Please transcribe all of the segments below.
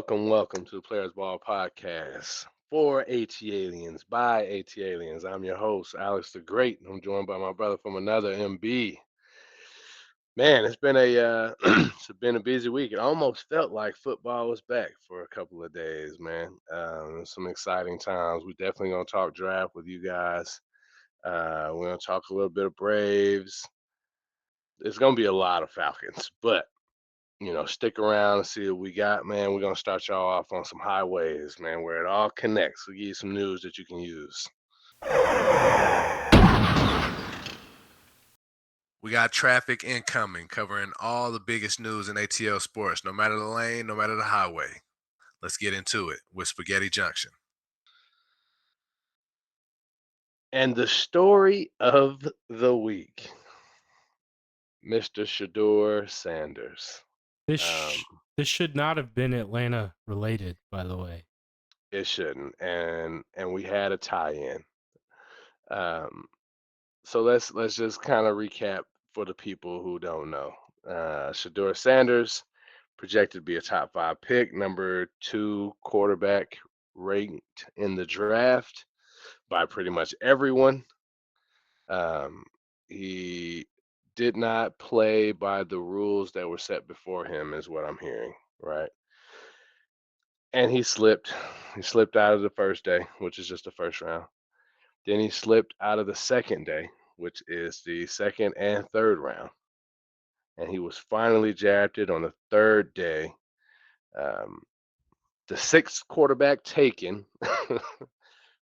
Welcome to the Players Ball Podcast for AT Aliens by AT Aliens. I'm your host, Alex the Great. I'm joined by my brother from another MB. Man, it's been it's been a busy week. It almost felt like football was back for a couple of days, man. Some exciting times. We definitely gonna talk draft with you guys. We're gonna talk a little bit of Braves. It's gonna be a lot of Falcons, but stick around and see what we got, man. We're gonna start y'all off on some highways, man, where it all connects. We'll give you some news that you can use. We got traffic incoming, covering all the biggest news in ATL sports, no matter the lane, no matter the highway. Let's get into it with Spaghetti Junction. And the story of the week, Mr. Shedeur Sanders. This should not have been Atlanta related, by the way. It shouldn't, and we had a tie-in. So let's just kind of recap for the people who don't know. Shedeur Sanders, projected to be a top 5 pick, number 2 quarterback ranked in the draft by pretty much everyone. He did not play by the rules that were set before him, is what I'm hearing, right? And he slipped. He slipped out of the first day, which is just the first round. Then he slipped out of the second day, which is the second and third round. And he was finally drafted on the third day. The sixth quarterback taken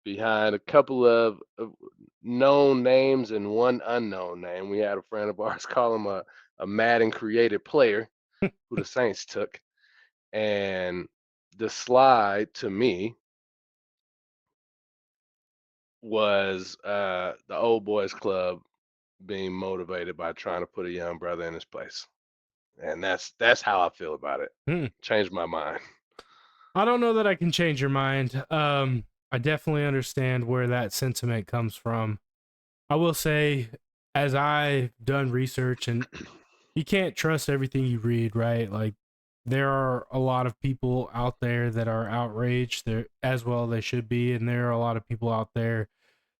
behind a couple of known names and one unknown name. We had a friend of ours call him a Madden created player who the Saints took. And the slide to me was the old boys club being motivated by trying to put a young brother in his place. And that's how I feel about it. Changed my mind. I don't know that I can change your mind. I definitely understand where that sentiment comes from. I will say, as I've done research, and you can't trust everything you read, right? Like, there are a lot of people out there that are outraged, there as well they should be, and there are a lot of people out there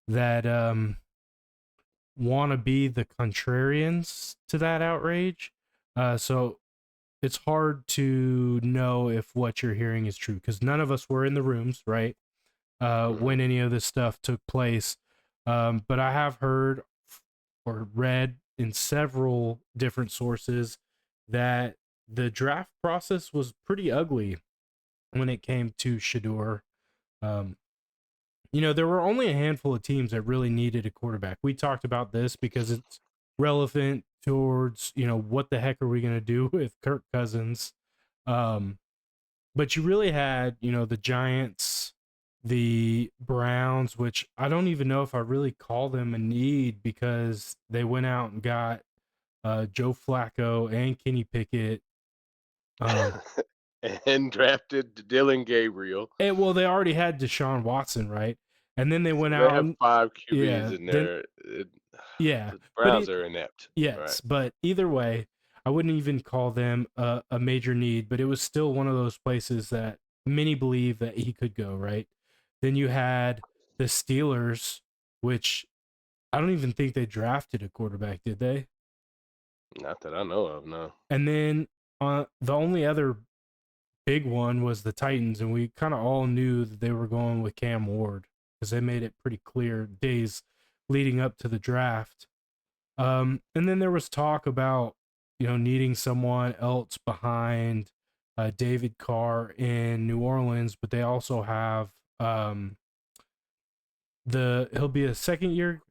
that want to be the contrarians to that outrage. So it's hard to know if what you're hearing is true because none of us were in the rooms, right? When any of this stuff took place. But I have heard or read in several different sources that the draft process was pretty ugly when it came to Shedeur. There were only a handful of teams that really needed a quarterback. We talked about this because it's relevant towards, what the heck are we going to do with Kirk Cousins? But you really had, the Giants, the Browns, which I don't even know if I really call them a need because they went out and got Joe Flacco and Kenny Pickett. And drafted Dylan Gabriel. Well, they already had Deshaun Watson, right? And then they went They out. have and 5 QBs in there. The Browns are inept. Yes, right. But either way, I wouldn't even call them a major need, but it was still one of those places that many believe that he could go, right? Then you had the Steelers, which I don't even think they drafted a quarterback, did they? Not that I know of, no. And then the only other big one was the Titans, and we kind of all knew that they were going with Cam Ward because they made it pretty clear days leading up to the draft. And then there was talk about, needing someone else behind David Carr in New Orleans, but they also have he'll be a second year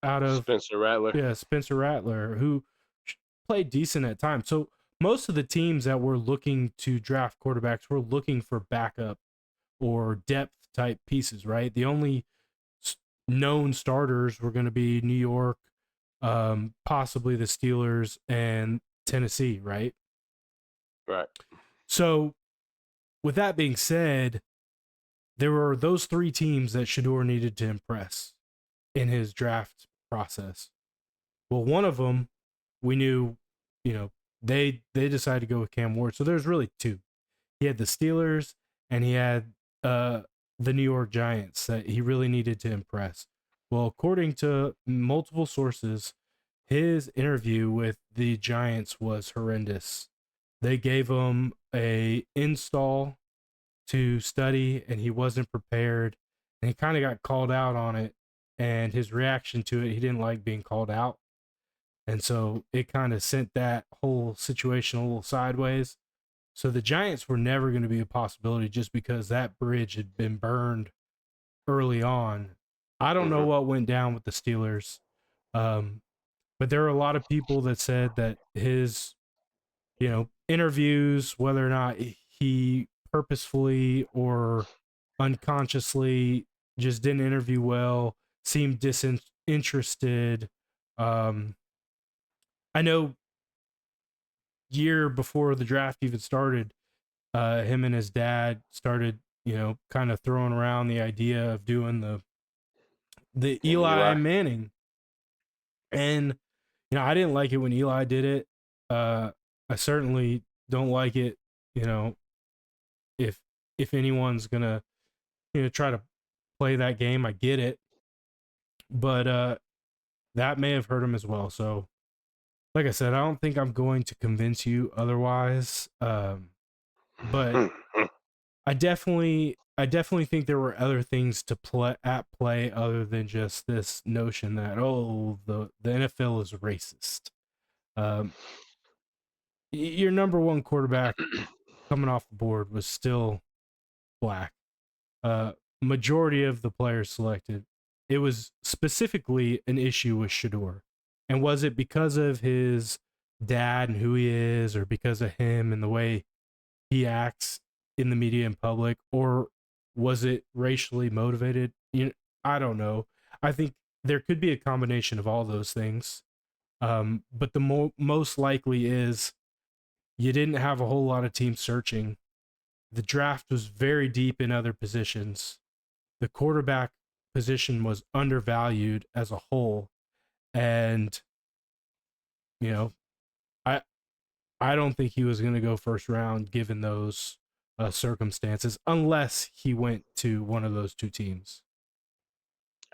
out of Spencer Rattler. Yeah, Spencer Rattler, who played decent at times. So most of the teams that were looking to draft quarterbacks were looking for backup or depth type pieces, right? The only known starters were going to be New York, possibly the Steelers and Tennessee, right? Right. So with that being said, there were those three teams that Shador needed to impress in his draft process. Well, one of them we knew, you know, they decided to go with Cam Ward. So there's really two. He had the Steelers and he had the New York Giants that he really needed to impress. Well, according to multiple sources, his interview with the Giants was horrendous. They gave him a install to study and he wasn't prepared and he kind of got called out on it, and his reaction to it, he didn't like being called out, and so it kind of sent that whole situation a little sideways. So the Giants were never going to be a possibility just because that bridge had been burned early on. I don't know Hmm. what went down with the Steelers, um, but there are a lot of people that said that his, interviews, whether or not he purposefully or unconsciously just didn't interview well, seemed disinterested. Um, I know year before the draft even started, him and his dad started, kind of throwing around the idea of doing the And Eli Eli. Manning, and I didn't like it when Eli did it. I certainly don't like it. You know, if anyone's gonna try to play that game, I get it, but that may have hurt him as well. So, like I said, I don't think I'm going to convince you otherwise. But I definitely think there were other things to play other than just this notion that, oh, the NFL is racist. Um, your number one quarterback coming off the board was still black. Uh, Majority of the players selected, it was specifically an issue with Shador. And was it because of his dad and who he is, or because of him and the way he acts in the media in public, or was it racially motivated? I don't know. I think there could be a combination of all those things. But the most likely is you didn't have a whole lot of teams searching. The draft was very deep in other positions. The quarterback position was undervalued as a whole, and you know, I I don't think he was going to go first round given those circumstances, unless he went to one of those two teams.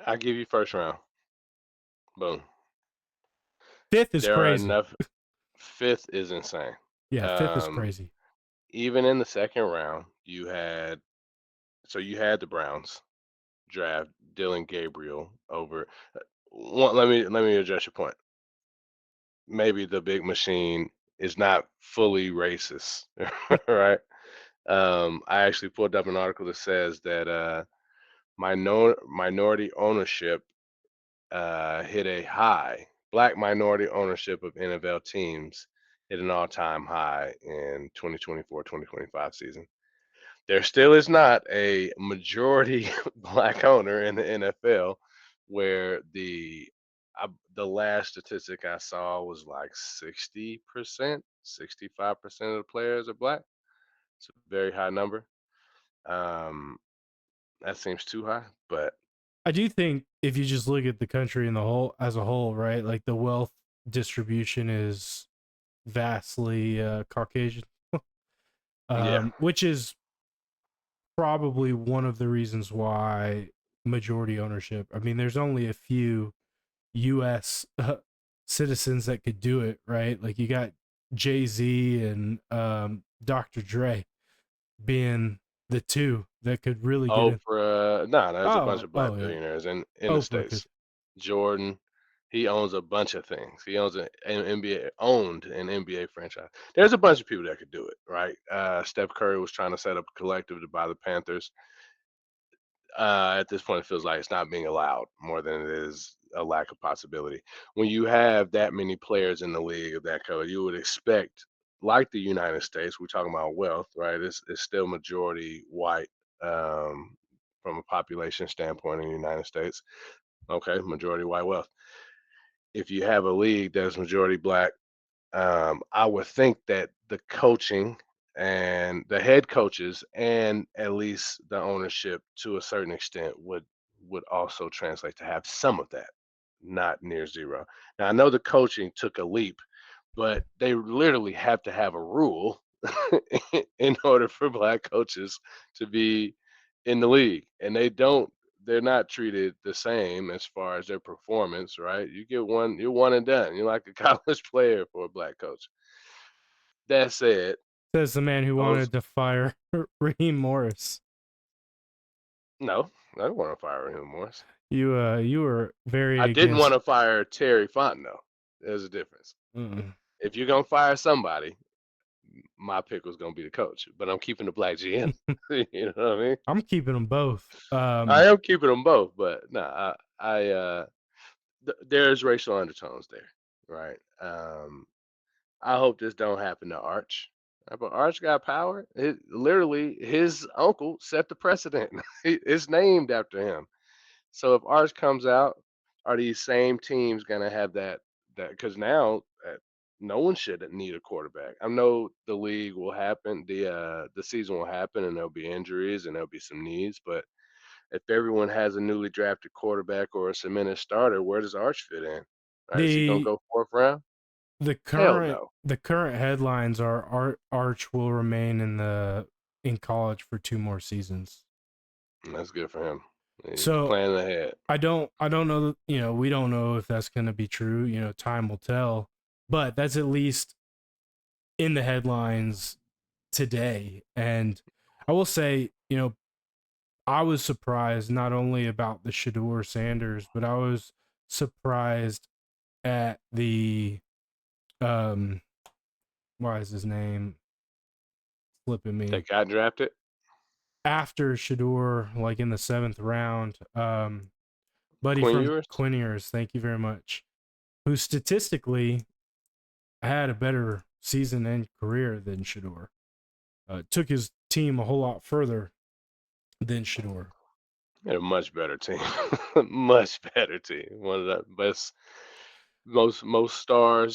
I give you first round. Boom. Fifth is There are crazy. enough. Fifth is insane. Yeah, fifth is Um, crazy. Even in the second round, you had the Browns draft Dylan Gabriel over. Let me address your point. Maybe the big machine is not fully racist, right? I actually pulled up an article that says that minority ownership hit a high. Black minority ownership of NFL teams hit an all-time high in 2024-2025 season. There still is not a majority black owner in the NFL, where the last statistic I saw was like 60%, 65% of the players are black. It's a very high number. Um, that seems too high, but I do think if you just look at the country in the whole as a whole, right? Like the wealth distribution is vastly Caucasian, yeah. which is probably one of the reasons why majority ownership. I mean, there's only a few U.S. Citizens that could do it, right? Like you got Jay Z and Dr. Dre being the two that could really get in. Oprah, nah, there's a bunch Oh, of black oh yeah, billionaires in the Oprah could. states. Jordan, he owns a bunch of things. He owns an NBA owned an NBA franchise. There's a bunch of people that could do it, right? Steph Curry was trying to set up a collective to buy the Panthers. At this point, it feels like it's not being allowed more than it is a lack of possibility. When you have that many players in the league of that color, you would expect, like the United States, we're talking about wealth, right? It's still majority white um, from a population standpoint in the United States. Okay, majority white wealth. If you have a league that's majority black, I would think that the coaching and the head coaches and at least the ownership to a certain extent would also translate to have some of that, not near zero. Now I know the coaching took a leap, but they literally have to have a rule in order for black coaches to be in the league, and they're not treated the same as far as their performance, right? You get one, you're one and done. You're like a college player for a black coach. That said, Says the man who those wanted to fire Raheem Morris. no, I don't want to fire him, Morris. You were very I didn't against. want to fire Terry Fontenot. There's a difference. Mm. If you're gonna fire somebody, my pick was gonna be the coach, but I'm keeping the black GM. You know what I mean? I'm keeping them both. I am keeping them both, but no, there's racial undertones there, right? I hope this don't happen to Arch. But Arch got power. Literally, his uncle set the precedent. It's named after him. So if Arch comes out, are these same teams gonna have that? Because now no one should need a quarterback. I know the league will happen, the season will happen, and there'll be injuries and there'll be some needs. But if everyone has a newly drafted quarterback or a cemented starter, where does Arch fit in? Right? Is he gonna the go fourth round? the Hell current no. the current headlines are Arch will remain in college for 2 more seasons. That's good for him. He's So planning ahead. I don't know, we don't know if that's going to be true, time will tell, but that's at least in the headlines today. And I will say, I was surprised not only about the Shador Sanders, but I was surprised at the um why is his name slipping me? That got drafted. After Shador, like in the 7th round, buddy Quinn from Ewers. Quinn Ewers, thank you very much, who statistically had a better season and career than Shador. Took his team a whole lot further than Shador. Had a much better team. Much better team. One of the best, most star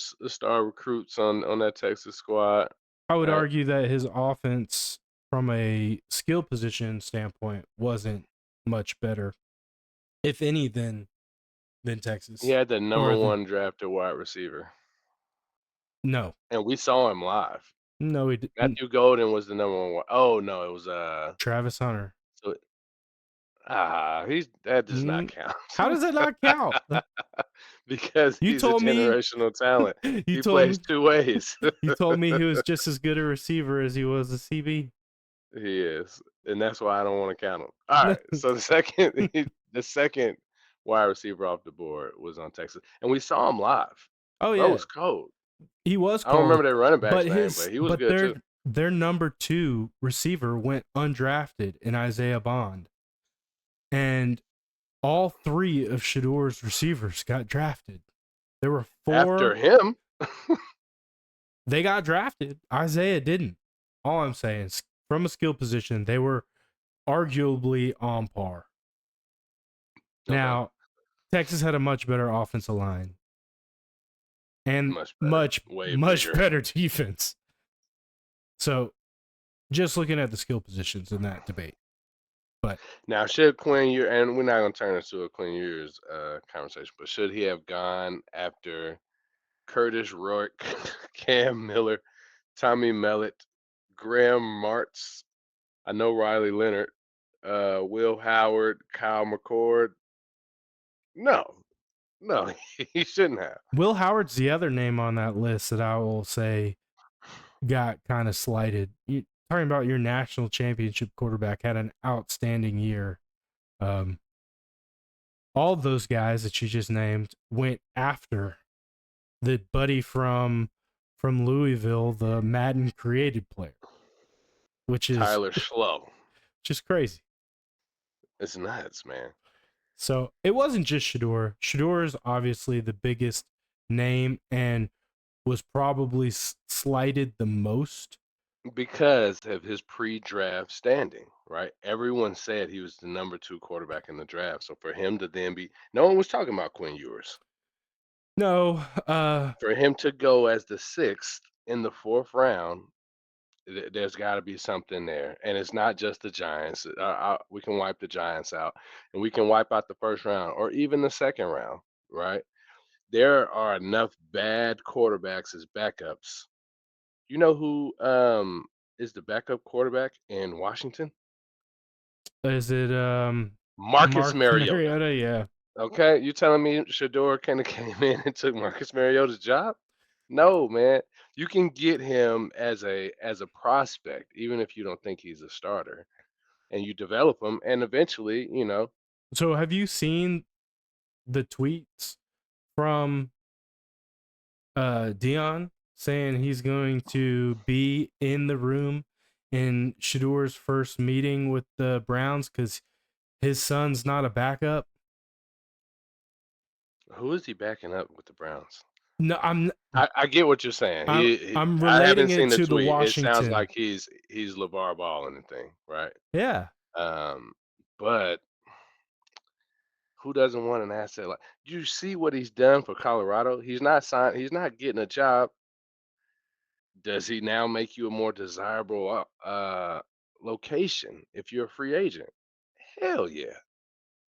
recruits on that Texas squad. I would Right. argue that his offense, from a skill position standpoint, wasn't much better, if any, than He Texas. had the number Or the one drafted wide receiver, no, and we saw him live. no, he didn't. Matthew Golden was the number one. Oh no, it was Travis Hunter. so he's that does not Mm, count. how does that not count? Because You he's a told me, generational talent. you He told plays me, two ways. you told me he was just as good a receiver as he was a CB. He is, and that's why I don't want to count him. All right, so the second wide receiver off the board was on Texas, and we saw him live. Oh Bro yeah, was cold. he was I don't remember cold, their running back's but name, but he was but good too. their number 2 receiver went undrafted in Isaiah Bond, and all 3 of Shador's receivers got drafted. There were After 4. him, They got drafted. Isaiah didn't. All I'm saying is, from a skill position, they were arguably on par. okay, Now, Texas had a much better offensive line and much better, much, way much bigger. better defense. So, just looking at the skill positions in that debate. But Now, should Quinn Ewers, and we're not gonna turn this to a Quinn Ewers conversation, but should he have gone after Curtis Rourke, Cam Miller, Tommy Mellett, Graham Martz? I know Riley Leonard, Will Howard, Kyle McCord. No, no, he shouldn't have. Will Howard's the other name on that list that I will say got kind of slighted. You talking about your national championship quarterback had an outstanding year. Um, all of those guys that you just named went after the buddy from Louisville, the Madden created player, which is Tyler Schlow. just crazy. It's nuts, man. So it wasn't just Shador. Shador is obviously the biggest name and was probably slighted the most. Because of his pre-draft standing, right? Everyone said he was the number 2 quarterback in the draft. So for him to then be, no one was talking about Quinn Ewers. No, For him to go as the 6th in the 4th round There's got to be something there, and it's not just the Giants. We can wipe the Giants out, and we can wipe out the first round or even the second round, right? There are enough bad quarterbacks as backups. You know who is the backup quarterback in Washington? Is it Marcus Marcus Mariota. Mariota? Yeah. Okay, you telling me Shador kind of came in and took Marcus Mariota's job? No, man. You can get him as a prospect, even if you don't think he's a starter, and you develop him, and eventually, So have you seen the tweets from Dion saying he's going to be in the room in Shador's first meeting with the Browns because his son's not a backup? who is he backing up with the Browns? No, I get what you're saying. I'm I relating haven't it seen the to the tweet. It sounds Washington. like he's LeVar Ball and the thing, right? Yeah. Um, but who doesn't want an asset like you see what he's done for Colorado? He's not signed, he's not getting a job. Does he now make you a more desirable location if you're a free agent? Hell yeah.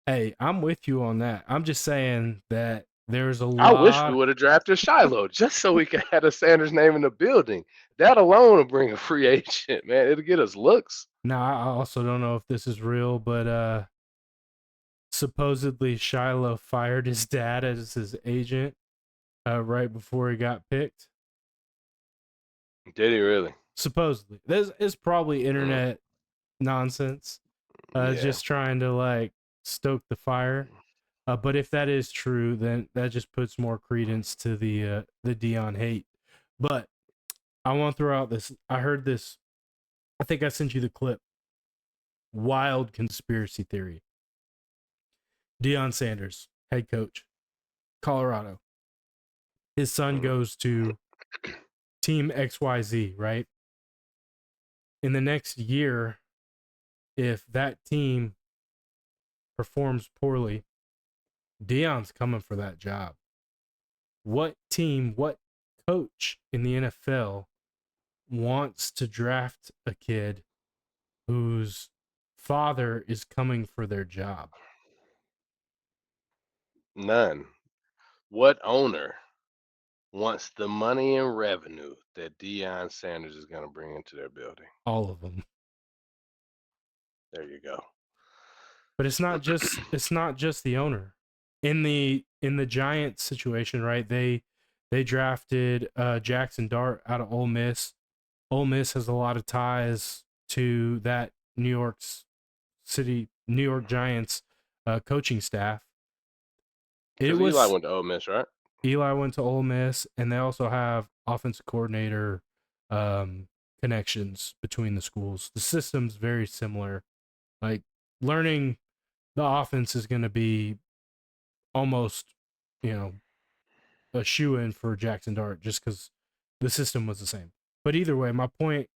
Hey, I'm with you on that. I'm just saying that there's a I wish we lot. would have drafted Shiloh just so we could have a Sanders name in the building. That alone will bring a free agent, man. It'll get us looks. Now, I also don't know if this is real, but supposedly Shiloh fired his dad as his agent right before he got picked. Did he really? Supposedly, this is probably Mm, internet nonsense, yeah. just trying to like stoke the fire. But if that is true, then that just puts more credence to the Dion hate. But I want to throw out this. I heard this. I think I sent you the clip. Wild conspiracy theory. Deion Sanders, head coach, Colorado. His son Mm. goes to Team XYZ, right? In the next year, if that team performs poorly, Deion's coming for that job. What team, what coach in the NFL wants to draft a kid whose father is coming for their job? None. What owner wants the money and revenue that Deion Sanders is going to bring into their building? All of them. There you go. But it's not just the owner. In the Giants situation, right? They drafted Jackson Dart out of Ole Miss. Ole Miss has a lot of ties to that New York Giants coaching staff. It Because Eli was went to Ole Miss, right? Eli went to Ole Miss, and they also have offensive coordinator um, connections between the schools. The system's very similar. Like learning the offense is going to be almost, you know, a shoe in for Jackson Dart just because the system was the same. But either way, my point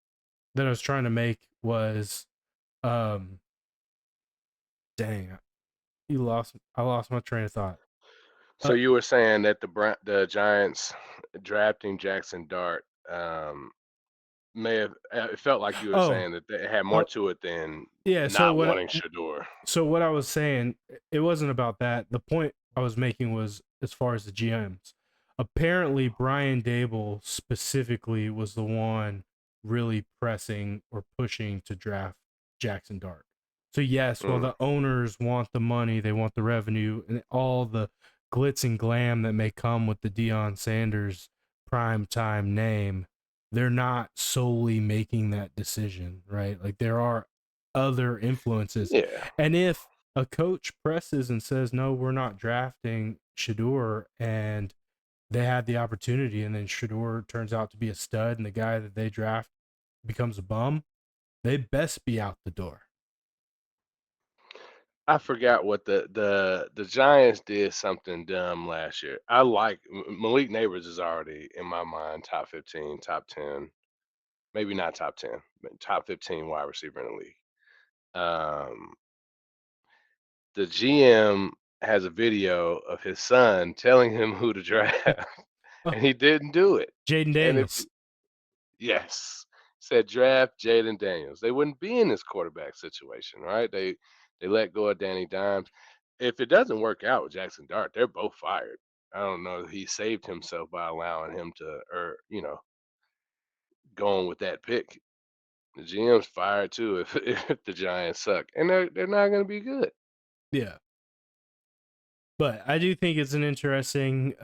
that I was trying to make was, um, dang, I lost my train of thought. So Uh, you were saying that the Giants drafting Jackson Dart may have it felt like you were oh, saying that they had more oh, to it than yeah. not wanting Shador. So what I was saying, it wasn't about that. The point I was making was as far as the GMs. Apparently, Brian Dable specifically was the one really pressing or pushing to draft Jackson Dart. So yes, while Mm. the owners want the money, they want the revenue and all the glitz and glam that may come with the Deion Sanders prime time name, they're not solely making that decision, right? Like there are other influences. Yeah. And if a coach presses and says, no, we're not drafting Shador, and they had the opportunity, and then Shador turns out to be a stud, and the guy that they draft becomes a bum, they best be out the door. I forgot what the Giants did something dumb last year. I like Malik Neighbors is already in my mind top 15, top 10, maybe not top 10, but top 15 wide receiver in the league. Um, the GM has a video of his son telling him who to draft, Oh, and he didn't do it. Jaden And if Daniels. yes, said draft Jaden Daniels. They wouldn't be in this quarterback situation, right? They let go of Danny Dimes. If it doesn't work out with Jackson Dart, they're both fired. I don't know if he saved himself by allowing him to, or going with that pick. The GM's fired too if if the Giants suck, and they're not going to be good. Yeah. But I do think it's an interesting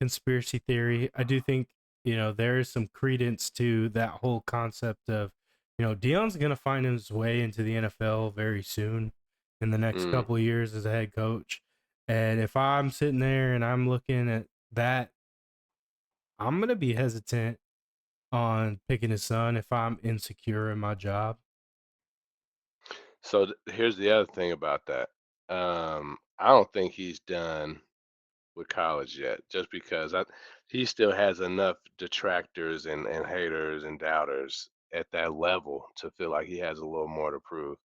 conspiracy theory. I do think, there is some credence to that whole concept of, Dion's going to find his way into the NFL very soon in the next Mm. couple of years as a head coach. And if I'm sitting there and I'm looking at that, I'm going to be hesitant on picking his son if I'm insecure in my job. So here's the other thing about that. I don't think he's done with college yet, just because he still has enough detractors and haters and doubters at that level to feel like he has a little more to prove.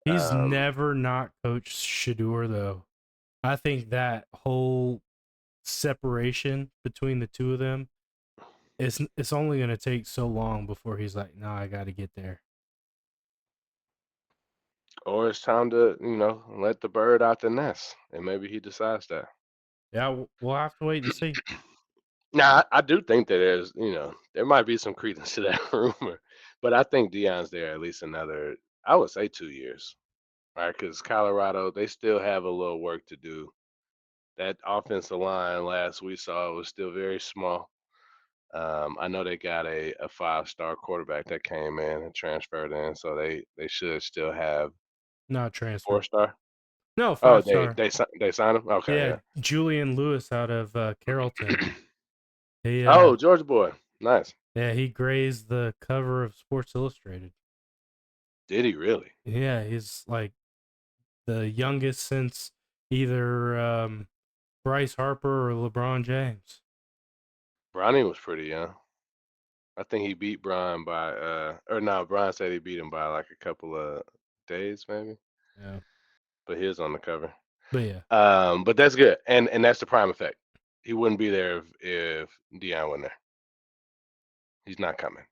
He's Um, never not coached Shador, though. I think that whole separation between the two of them, it's only going to take so long before he's like, no, I got to get there. or it's time to, let the bird out the nest, and maybe he decides that. Yeah, we'll have to wait and see. Now, I do think that there might be some credence to that rumor, but I think Dion's there at least another, I would say 2 years, right? Because Colorado, they still have a little work to do. That offensive line last we saw was still very small. I know they got a 5-star quarterback that came in and transferred in, so they should still have Not transfer. 4-star. No, Oh, five they star. they si- they signed him. Okay, Yeah, yeah. Julian Lewis out of Carrollton. He Oh, Georgia boy, nice. yeah, he grazed the cover of Sports Illustrated. Did he really? Yeah, he's like the youngest since either Bryce Harper or LeBron James. Bronny was pretty young. I think he beat Brian by or no, Brian said he beat him by like a couple of days maybe, Yeah, but he was on the cover. but yeah, But that's good, and that's the prime effect. He wouldn't be there if Dion wasn't there. He's not coming.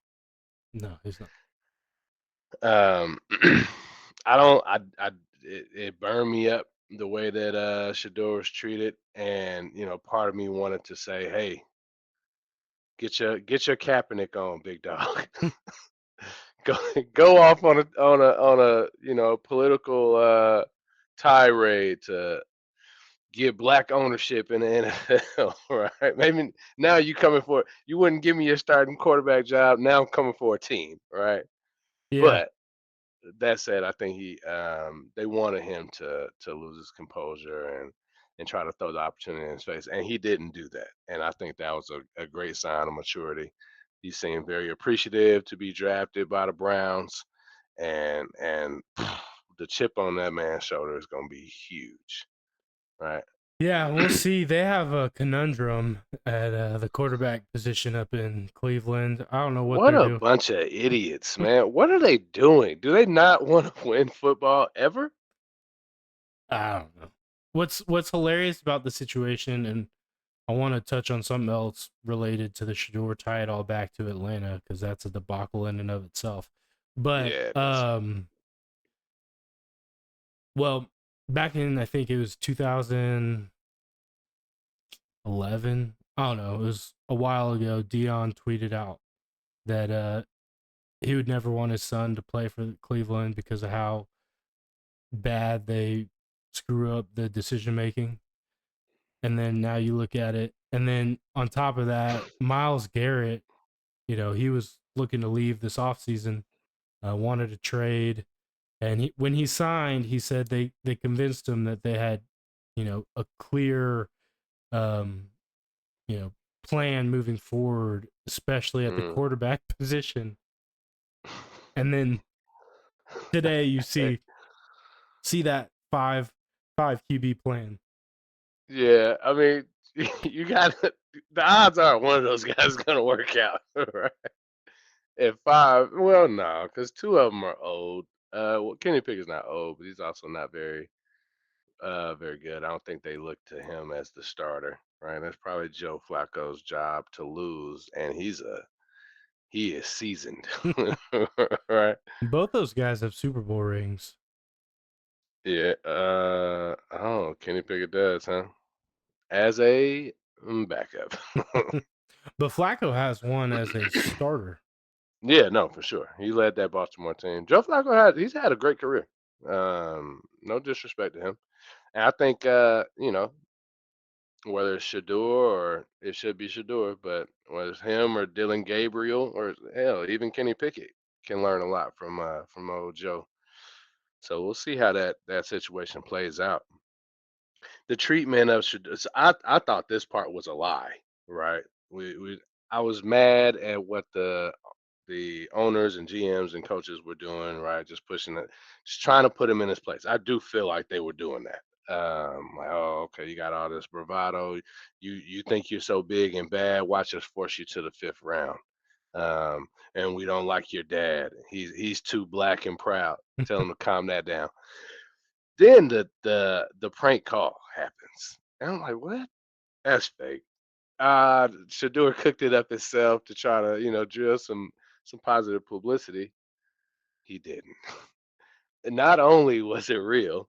no, he's not. Um, I don't. It burned me up the way that Shador was treated, and part of me wanted to say, "Hey, get your Kaepernick on, big dog. go go off on a political tirade to get black ownership in the NFL, right? Maybe now you wouldn't give me your starting quarterback job. Now I'm coming for a team, right? Yeah, But that said, I think they wanted him to lose his composure and try to throw the opportunity in his face, and he didn't do that. And I think that was a great sign of maturity. He seemed very appreciative to be drafted by the Browns, and the chip on that man's shoulder is going to be huge, right? yeah. We'll see. They have a conundrum at the quarterback position up in Cleveland. I don't know what What they're a doing. bunch of idiots, man. What are they doing? Do they not want to win football ever? I don't know. What's hilarious about the situation, and I want to touch on something else related to the Shador, tie it all back to Atlanta because that's a debacle in and of itself. But Yeah, it is. well, back in I think it was 2011. I don't know. It was a while ago. Dion tweeted out that he would never want his son to play for Cleveland because of how bad they screw up the decision making. And then now you look at it, and then on top of that, Miles Garrett, he was looking to leave this offseason, wanted to trade, and when he signed, he said they convinced him that they had, a clear, um, you know, plan moving forward, especially at the Mm. quarterback position. And then today you see that five QB plan. Yeah, I mean, you got the odds are one of those guys is gonna work out, right? At 5, well, no, because 2 of them are old. Well, Kenny Pickett's not old, but he's also not very good. I don't think they look to him as the starter, right? That's probably Joe Flacco's job to lose, and he is seasoned. Right? Both those guys have Super Bowl rings, Yeah. Oh, Kenny Pickett does, huh? As a backup. but Flacco has one as a starter. Yeah, no, for sure. He led that Baltimore team. Joe Flacco he's had a great career. No disrespect to him. And I think whether it's Shador or it should be Shador, but whether it's him or Dylan Gabriel or hell, even Kenny Pickett can learn a lot from old Joe. So we'll see how that situation plays out. The treatment of I thought this part was a lie, right? We I was mad at what the owners and GMs and coaches were doing, right? Just pushing it, just trying to put him in his place. I do feel like they were doing that. Like, oh, okay, you got all this bravado. You think you're so big and bad. Watch us force you to the fifth round. And we don't like your dad. He's too black and proud. Tell him to calm that down. Then the prank call happens. And I'm like, what? That's fake. Shador cooked it up himself to try to, drill some positive publicity. He didn't. And not only was it real,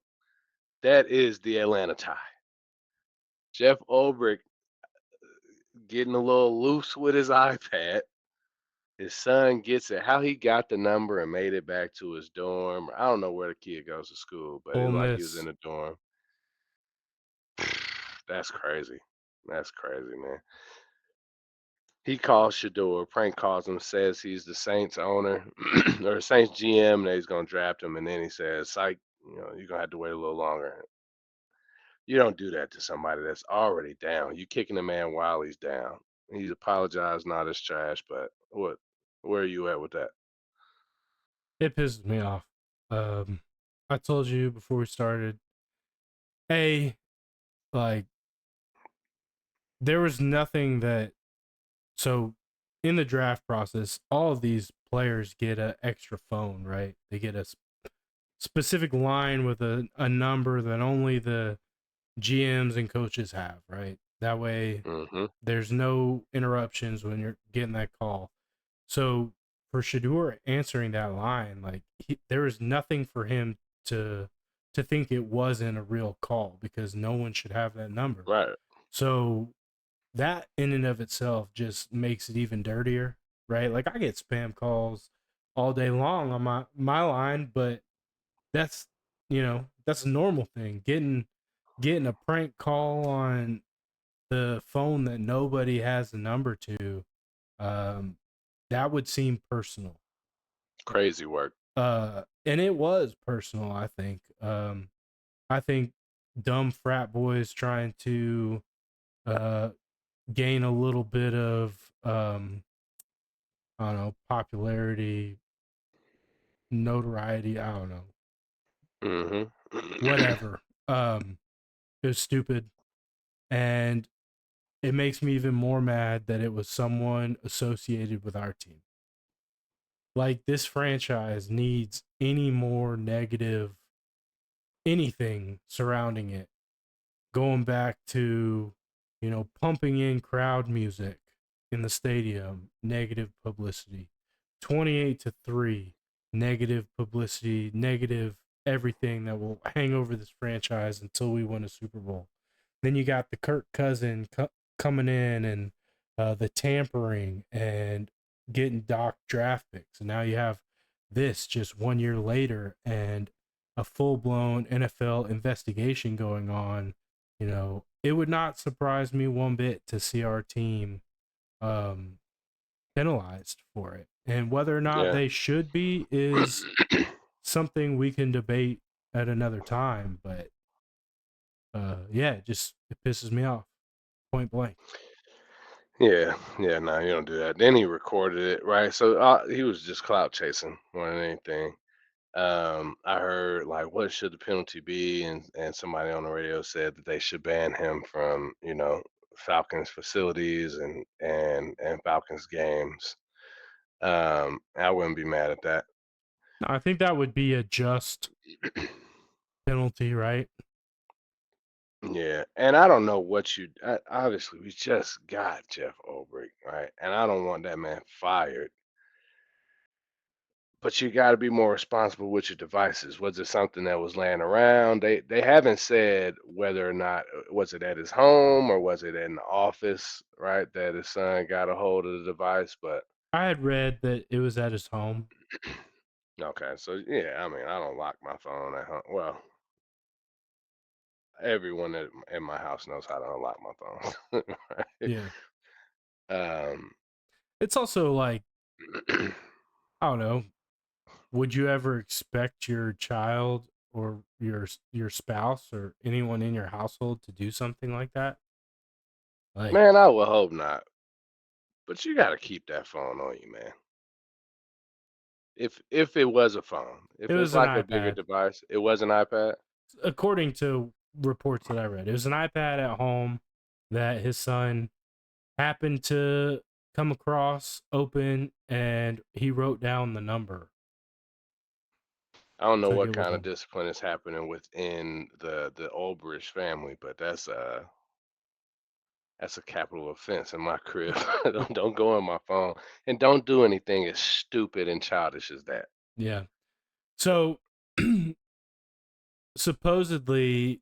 that is the Atlanta tie. Jeff Ulbrich getting a little loose with his iPad. His son gets it. How he got the number and made it back to his dorm. I don't know where the kid goes to school, but it Ole was like he was in Miss. a dorm. That's crazy. That's crazy, man. He calls Shador, prank calls him, says he's the Saints owner or Saints GM, and that he's going to draft him. And then he says, "Psych, you're going to have to wait a little longer." You don't do that to somebody that's already down. You kicking a man while he's down. He's apologized, not his trash, but what? Where are you at with that? It pisses me off. Um, I told you before we started. A like there was nothing that so in the draft process, all of these players get an extra phone, right? They get a specific line with a number that only the GMs and coaches have, right? That way Mm-hmm. there's no interruptions when you're getting that call. So for Shador answering that line, like there was nothing for him to think it wasn't a real call because no one should have that number. Right. So that in and of itself just makes it even dirtier, right? Like I get spam calls all day long on my line, but that's that's a normal thing. Getting a prank call on the phone that nobody has a number to, um, that would seem personal. Crazy work. And it was personal, I think. I think dumb frat boys trying to uh gain a little bit of I don't know, popularity, notoriety, I don't know, Mm-hmm. whatever. It was stupid, and it makes me even more mad that it was someone associated with our team. Like this franchise needs any more negative anything surrounding it, going back to, pumping in crowd music in the stadium, negative publicity. 28-3, negative publicity, negative everything that will hang over this franchise until we win a Super Bowl. Then you got the Kirk Cousin coming in and the tampering and getting docked draft picks. And now you have this just 1 year later and a full blown NFL investigation going on. It would not surprise me one bit to see our team um, penalized for it. And whether or not Yeah. they should be is something we can debate at another time. But yeah, it pisses me off, point blank. Yeah, yeah, no, you don't do that. Then he recorded it, right? So he was just clout chasing more than anything. I heard like, what should the penalty be? And somebody on the radio said that they should ban him from, Falcons facilities and Falcons games. I wouldn't be mad at that. I think that would be a just penalty, right? Yeah, and I don't know what obviously we just got Jeff Ulbrich, right? And I don't want that man fired. but you got to be more responsible with your devices. Was it something that was laying around? They haven't said whether or not was it at his home or was it in the office, right? That his son got a hold of the device, but I had read that it was at his home. okay, so yeah, I mean, I don't lock my phone at home. Well, everyone in my house knows how to unlock my phone, right? Yeah. Um, It's also like, I don't know, would you ever expect your child or your spouse or anyone in your household to do something like that? Like, man, I would hope not, but you got to keep that phone on you, man. If it was a phone, it if it's was an like a bigger iPad. device, it was an iPad. According to reports that I read, it was an iPad at home that his son happened to come across, open, and he wrote down the number I don't and know took what it with kind of him. discipline is happening within the Olbrich family, but that's a capital offense in my crib. Don't go on my phone and don't do anything as stupid and childish as that. Yeah. So supposedly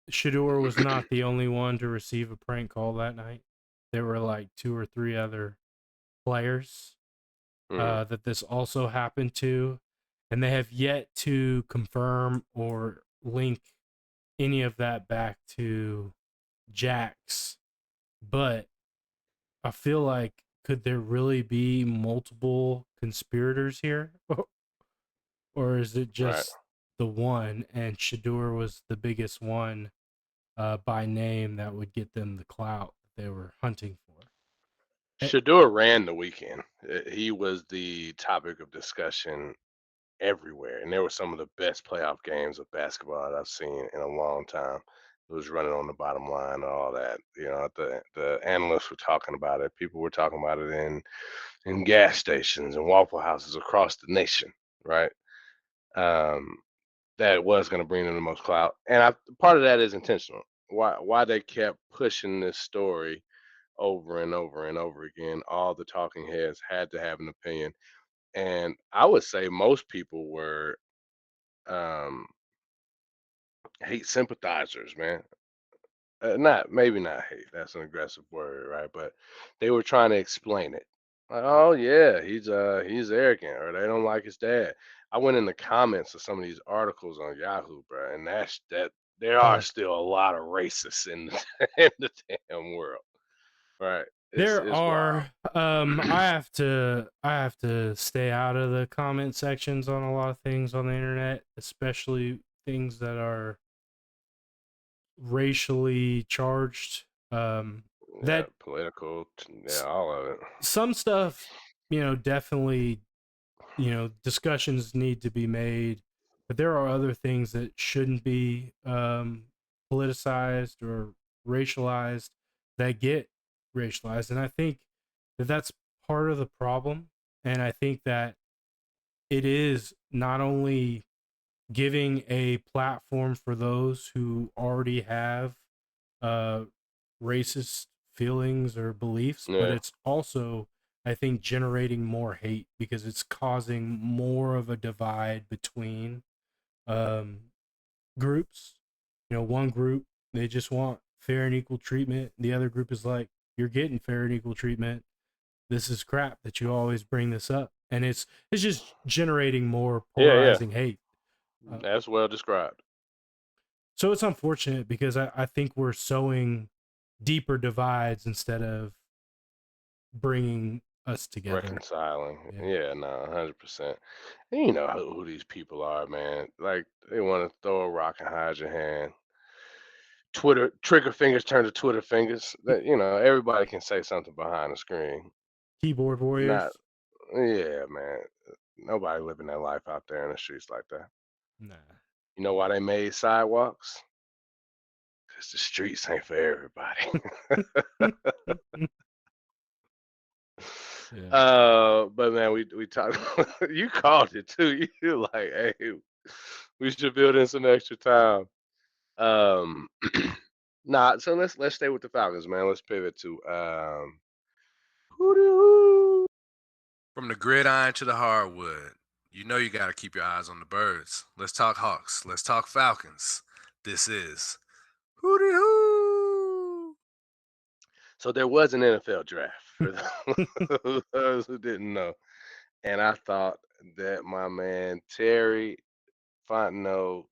Shador was not the only one to receive a prank call that night. There were like two or three other players Mm, that this also happened to, and they have yet to confirm or link any of that back to Jax. But I feel like, could there really be multiple conspirators here? Or is it right. just the one, and Shador was the biggest one by name that would get them the clout they were hunting for? Shador ran the weekend. He was the topic of discussion everywhere, and there were some of the best playoff games of basketball that I've seen in a long time. It was running on the bottom line and all that. You know, the analysts were talking about it. People were talking about it in gas stations and Waffle Houses across the nation, right? Um, that it was going to bring them the most clout, and part of that is intentional. Why they kept pushing this story over and over and over again. All the talking heads had to have an opinion, and I would say most people were um, hate sympathizers, man. Not maybe not hate. That's an aggressive word, right? But they were trying to explain it. Like, oh yeah, he's arrogant, or they don't like his dad. I went in the comments of some of these articles on Yahoo, bro, and that there are Oh, still a lot of racists in in the damn world, right? there It's wild. are. I have to stay out of the comment sections on a lot of things on the internet, especially things that are racially charged. Yeah, That political, yeah, all of it. some stuff, definitely, discussions need to be made, but there are other things that shouldn't be politicized or racialized that get racialized, and I think that that's part of the problem. And I think that it is not only giving a platform for those who already have uh, racist feelings or beliefs, but Yeah, it's also, I think, generating more hate because it's causing more of a divide between um, groups. One group, they just want fair and equal treatment. The other group is like, you're getting fair and equal treatment. This is crap that you always bring this up, and it's just generating more yeah, yeah. polarizing hate. Uh, That's well described. so it's unfortunate because I think we're sowing deeper divides instead of bringing us together. Reconciling. Yeah. Yeah, no, 100%. And you know who these people are, man. Like they want to throw a rock and hide your hand. Twitter trigger fingers turn to Twitter fingers. That everybody can say something behind the screen. Keyboard Not, warriors. yeah, man. Nobody living their life out there in the streets like that. Nah. You know why they made sidewalks? Because the streets ain't for everybody. Yeah. But man, we talked. You called it too. You like, hey, we should build in some extra time. Um, nah. So let's stay with the Falcons, man. Let's pivot to Hootie Hoo. From the gridiron to the hardwood. You know you got to keep your eyes on the birds. Let's talk Hawks. Let's talk Falcons. This is Hootie Hoo. So there was an NFL draft for those who didn't know. And I thought that my man Terry Fontenot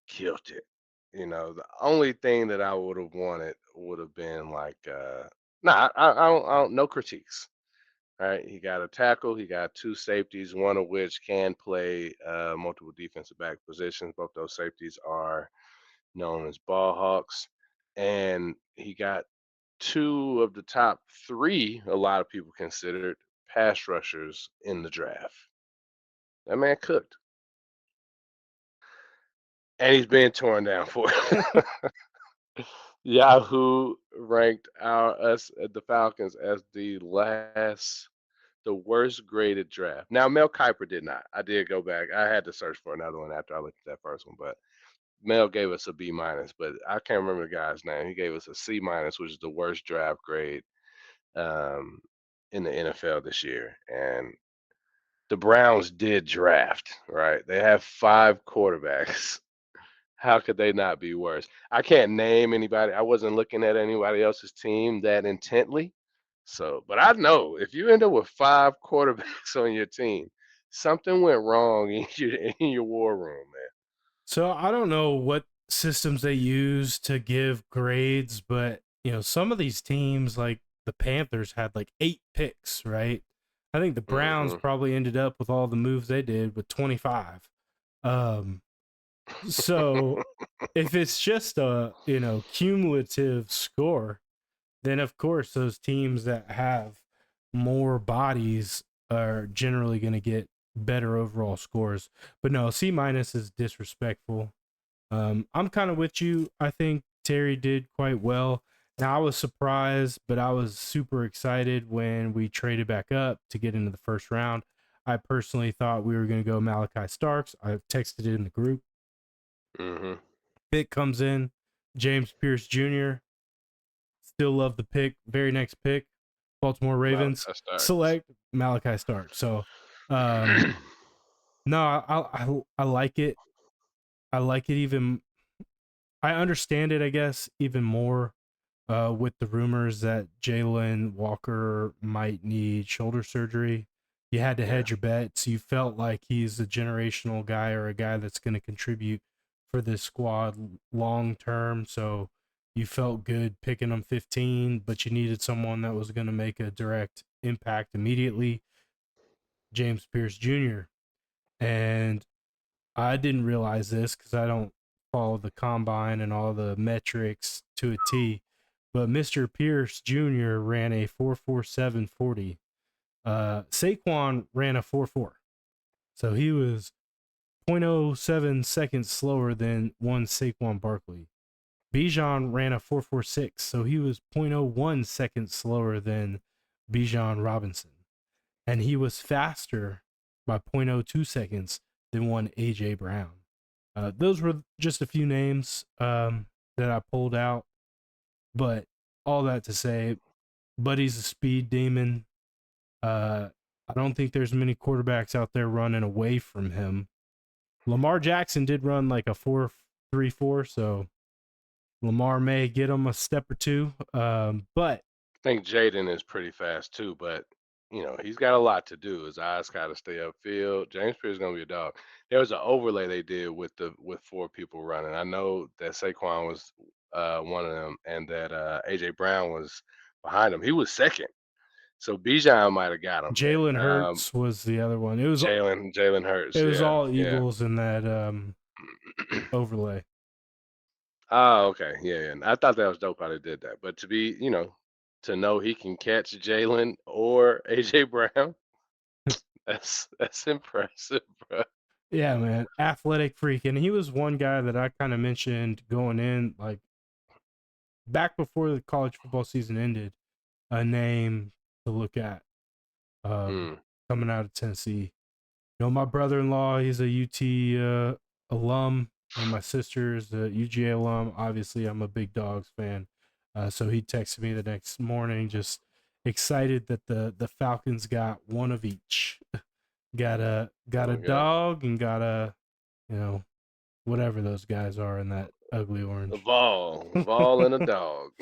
killed it. The only thing that I would have wanted would have been like, nah, I don't, no critiques. All right, he got a tackle, he got two safeties, one of which can play multiple defensive back positions. Both those safeties are known as ball hawks, and he got two of the top three. A lot of people considered pass rushers in the draft. That man cooked, and he's being torn down for it. Yahoo ranked us at the Falcons as the worst graded draft. Now Mel Kiper did not. I did go back. I had to search for another one after I looked at that first one, but Mel gave us a B minus. But I can't remember the guy's name. He gave us a C minus, which is the worst draft grade um, in the NFL this year. And the Browns did draft, right? They have five quarterbacks. How could they not be worse? I can't name anybody. I wasn't looking at anybody else's team that intently. So, but I know if you end up with five quarterbacks on your team, something went wrong in your war room, man. So I don't know what systems they use to give grades, but some of these teams like the Panthers had like 8 picks, right? I think the Browns Hmm. probably ended up with all the moves they did with 25. Um so if it's just a, cumulative score, then of course those teams that have more bodies are generally going to get better overall scores. But no, C minus is disrespectful. I'm kind of with you. I think Terry did quite well. Now I was surprised, but I was super excited when we traded back up to get into the first round. I personally thought we were going to go Malachi Starks. I texted it in the group. Hmm. Pick comes in, James Pierce Jr. Still love the pick. Very next pick, Baltimore Ravens Malachi Starks. select Malachi Stark. So, um, no, I like it. I like it even. I understand it, I guess, even more with the rumors that Jalen Walker might need shoulder surgery. You had to Yeah. hedge your bets. You felt like he's a generational guy or a guy that's going to contribute for this squad long term. So you felt good picking him 15, but you needed someone that was going to make a direct impact immediately. James Pierce Jr. And I didn't realize this because I don't follow the combine and all the metrics to a T. But Mr. Pierce Jr. ran a 4.4740. Saquon ran a 4.4. So he was zero point zero 0.07 seconds slower than one Saquon Barkley. Bijan ran a 4.46. So he was zero point zero 0.01 seconds slower than Bijan Robinson. And he was faster by zero point zero 0.02 seconds than one A.J. Brown. Those were just a few names that I pulled out, but all that to say, Buddy's a speed demon. I don't think there's many quarterbacks out there running away from him. Lamar Jackson did run like a 4.34, so Lamar may get him a step or two. But I think Jaden is pretty fast too, but he's got a lot to do. His eyes got to stay upfield. James Pierce is gonna be a dog. There was an overlay they did with four people running. I know that Saquon was one of them, and that AJ Brown was behind him. He was second, so Bijan might have got him Jalen then. Hurts was the other one. It was Jalen Hurts, it was yeah, all yeah. Eagles in that overlay. Oh, okay, yeah, yeah. And I thought that was dope how they did that. But to know he can catch Jalen or AJ Brown. That's impressive, bro. Yeah, man, athletic freak, and he was one guy that I kind of mentioned going in, like back before the college football season ended, a name to look at um, Mm, coming out of Tennessee. My brother-in-law, he's a UT alum, and my sister's a UGA alum. Obviously, I'm a big Dogs fan, so he texted me the next morning, just excited that the Falcons got one of each. Got a Okay. dog and got a, you know, whatever those guys are in that ugly orange. A Vol and a dog.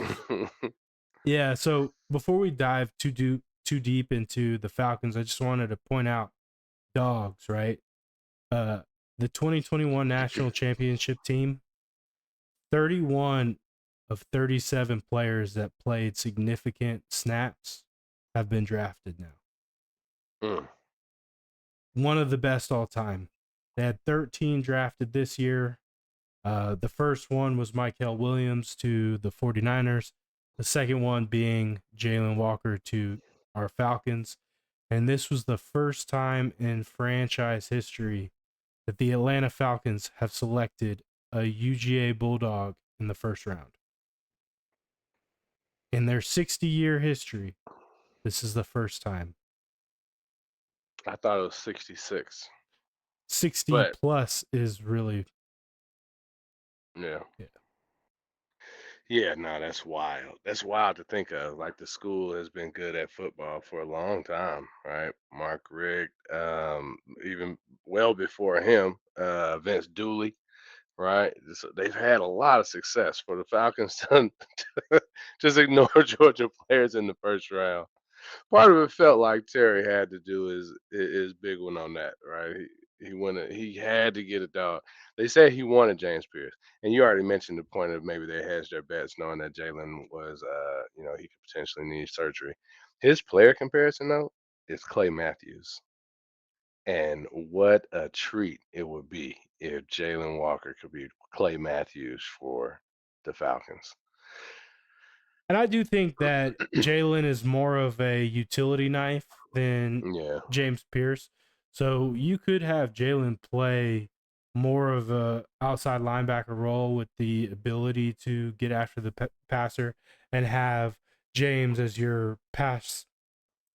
Yeah, so before we dive too deep into the Falcons, I just wanted to point out dogs, right? Uh the 2021 National Championship team, 31 of 37 players that played significant snaps have been drafted now. Mm, One of the best all time. They had 13 drafted this year. The first one was Michael Williams to the 49ers. The second one being Jalen Walker to our Falcons. And this was the first time in franchise history that the Atlanta Falcons have selected a UGA Bulldog in the first round. In their 60-year history, this is the first time. I thought it was 66, 60 but plus is really, yeah. yeah. Yeah, no, that's wild. That's wild to think of. Like the school has been good at football for a long time, right? Mark Richt, even well before him, Vince Dooley, right? So they've had a lot of success for the Falcons to just ignore Georgia players in the first round. Part of it felt like Terry had to do his big one on that, right? He had to get a dog. They said he wanted James Pierce, and you already mentioned the point of maybe they hedged their bets, knowing that Jalen was, he could potentially need surgery. His player comparison though is Clay Matthews, and what a treat it would be if Jalen Walker could be Clay Matthews for the Falcons. And I do think that Jalen is more of a utility knife than Yeah, James Pierce. So you could have Jalen play more of a outside linebacker role with the ability to get after the passer, and have James as your pass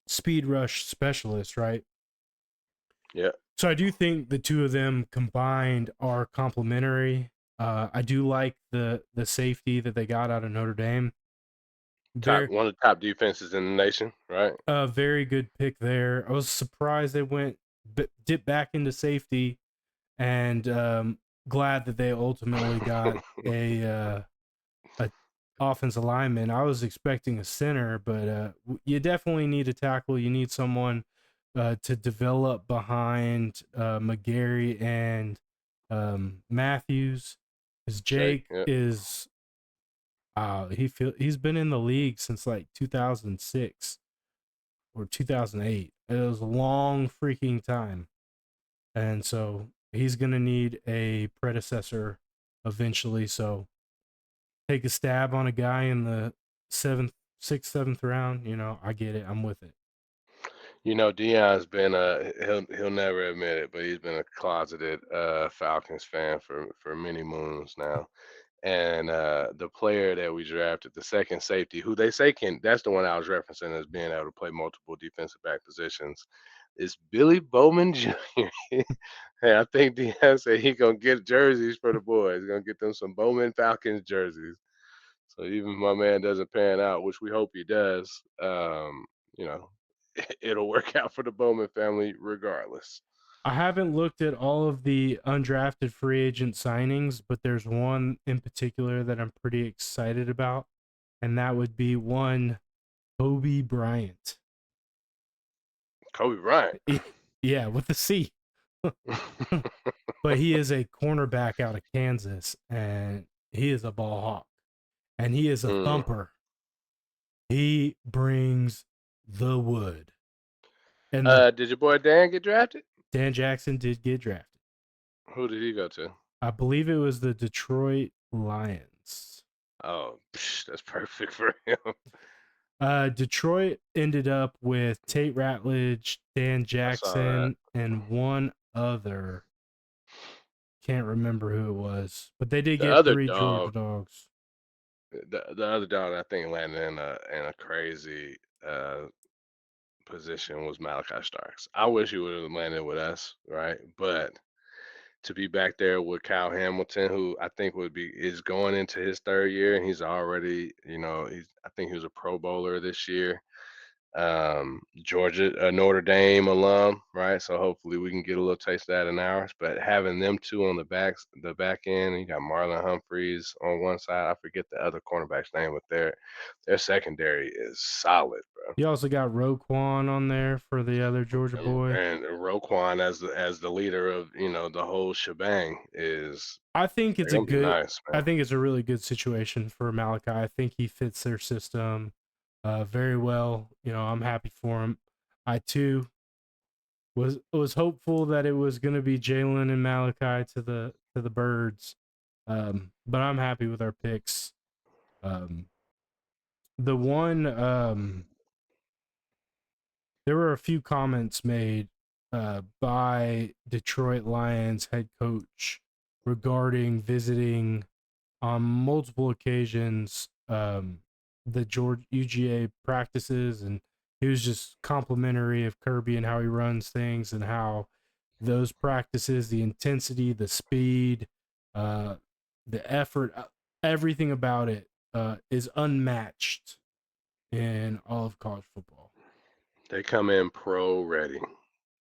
speed rush specialist, right? yeah. So I do think the two of them combined are complementary. I do like the safety that they got out of Notre Dame. Top Very one of the top defenses in the nation, right? A very good pick there. I was surprised they went dip back into safety, and glad that they ultimately got a offensive lineman. I was expecting a center, but you definitely need a tackle. You need someone to develop behind McGarry and Matthews. Because Jake, Jake yeah. is he's been in the league since like 2006 or 2008. It was a long freaking time. And so he's going to need a predecessor eventually. So take a stab on a guy in the seventh, sixth, seventh round. I get it. I'm with it. Dion's been he'll never admit it, but he's been a closeted Falcons fan for many moons now. And the player that we drafted, the second safety, who they say that's the one I was referencing as being able to play multiple defensive back positions, is Billy Bowman Jr. Hey, I think Dion said he gonna get jerseys for the boys. He's gonna get them some Bowman Falcons jerseys. So even if my man doesn't pan out, which we hope he does, you know, it'll work out for the Bowman family regardless. I haven't looked at all of the undrafted free agent signings, but there's one in particular that I'm pretty excited about, and that would be one Kobe Bryant. Kobe Bryant. Yeah, with the C. But he is a cornerback out of Kansas, and he is a ball hawk, and he is a Mm. thumper. He brings the wood. And the Did your boy Dan get drafted? Dan Jackson did get drafted. Who did he go to? I believe it was the Detroit Lions. Oh, that's perfect for him. Detroit ended up with Tate Ratledge, Dan I saw that. Jackson, and one other. Can't remember who it was, but they did The get other three Georgia dog, dogs. the other dog, I think landed in a crazy position was Malachi Starks. I wish he would have landed with us, right? But to be back there with Kyle Hamilton, who I think is going into his third year, and he's already, I think he was a Pro Bowler this year. Georgia, Notre Dame alum, right? So hopefully we can get a little taste of that in ours. But having them two on the back end, you got Marlon Humphreys on one side. I forget the other cornerback's name, but their secondary is solid, bro. You also got Roquan on there for the other Georgia boy. And Roquan as the leader of the whole shebang is I think it's they're a gonna be good. nice, I man. think it's a really good situation for Malachi. I think he fits their system very well. I'm happy for him. I too was hopeful that it was going to be Jalen and Malachi to the Birds, but I'm happy with our picks. Um, the one there were a few comments made by Detroit Lions head coach regarding visiting on multiple occasions the George UGA practices, and he was just complimentary of Kirby and how he runs things and how those practices, the intensity, the speed, uh, the effort, everything about it is unmatched in all of college football. They come in pro ready,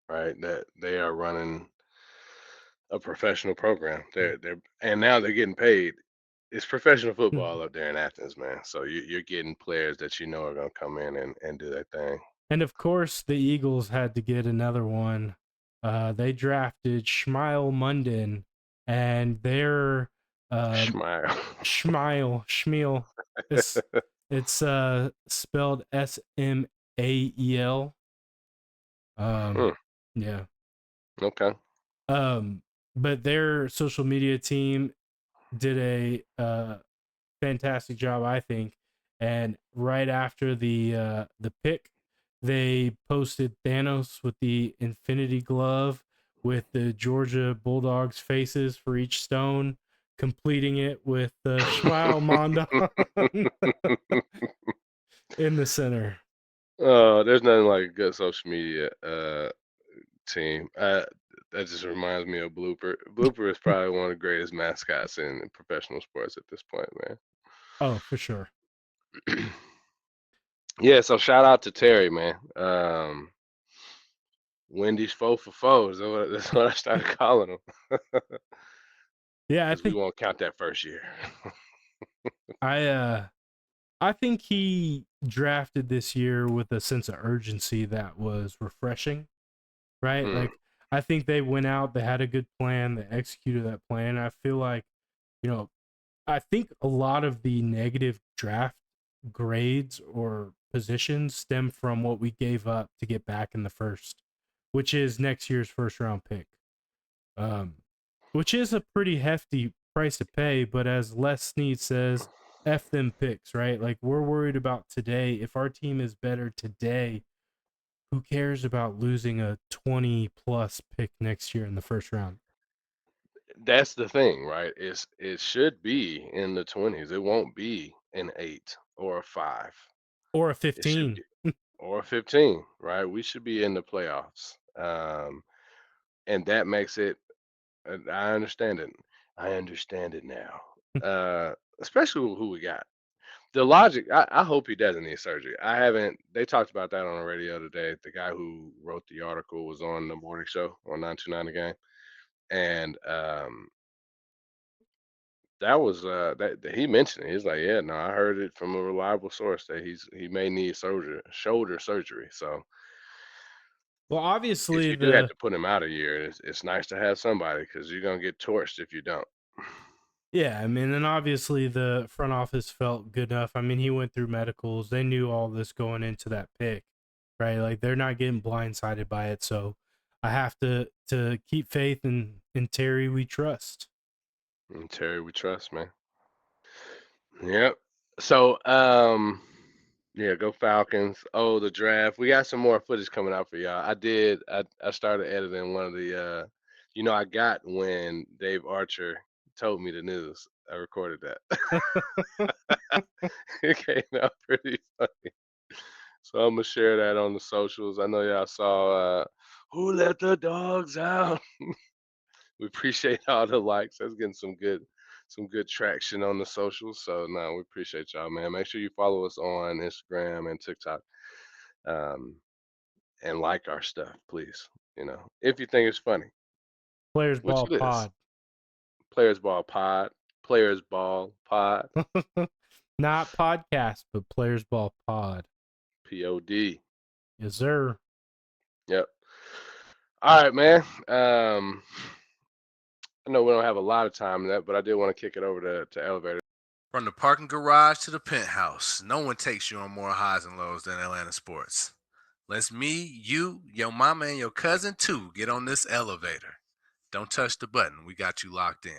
right? That they are running a professional program. They're and now they're getting paid. It's professional football up there in Athens, man. So you're getting players that you know are gonna come in and do their thing. And of course, the Eagles had to get another one. They drafted Schmeil Munden, and their um, Smile. Schmiel. It's it's spelled Smael. Hmm, Yeah. okay. Um, but their social media team did a fantastic job, I think. And right after the pick, they posted Thanos with the Infinity Glove with the Georgia Bulldogs faces for each stone, completing it with the Schmile Mondon in the center. Oh, there's nothing like a good social media team. That just reminds me of Blooper. Blooper is probably one of the greatest mascots in professional sports at this point, Oh, for sure. man. Yeah, so shout out to Terry, man. Wendy's four for four. That's what I started calling him. Yeah, Because we won't count that first year. I uh I think he drafted this year with a sense of urgency that was refreshing, right? Mm, Like I think they went out, they had a good plan, they executed that plan. I feel like, you know, I think a lot of the negative draft grades or positions stem from what we gave up to get back in the first, which is next year's first round pick. Um, which is a pretty hefty price to pay, but as Les Snead says, F them picks, right? Like we're worried about today. If our team is better today, who cares about losing a 20 plus pick next year in the first round that's the thing, right? It should be in the 20s. It won't be an 8 or a 5. or a It should 15? be or a 15, right? We should be in the playoffs. And that makes it I understand it. I understand it now. Especially with who we got. The logic, I hope he doesn't need surgery. I haven't they talked about that on the radio today. The guy who wrote the article was on the morning show on 929 The Game. And that was that he mentioned it. He's like, yeah, no, I heard it from a reliable source that he may need shoulder surgery. So Well, if obviously you do have the to put him out a year, it's nice to have somebody because you're gonna get torched if you don't. yeah, I mean, and obviously the front office felt good enough. I mean, he went through medicals. They knew all this going into that pick, right? Like they're not getting blindsided by it. So I have to keep faith in Terry we trust. And Terry, we trust, man. Yep. So, yeah, go Falcons. Oh, the draft. We got some more footage coming out for y'all. I started editing one of the I got when Dave Archer told me the news. I recorded that. It came out pretty funny. So I'm gonna share that on the socials. I know y'all saw who let the dogs out. We appreciate all the likes. That's getting some good traction on the socials. So no, we appreciate y'all, man. Make sure you follow us on Instagram and TikTok um, and like our stuff, please. If you think it's funny, Players which Ball it is. Pod. Players Ball Pod, Players Ball Pod, Not podcast, but Players Ball Pod. POD. Yes, sir. Yep. All right, man. I know we don't have a lot of time in that, but I did want to kick it over to Elevator. From the parking garage to the penthouse, no one takes you on more highs and lows than Atlanta sports. Let's me, you, your mama, and your cousin too get on this elevator. Don't touch the button. We got you locked in.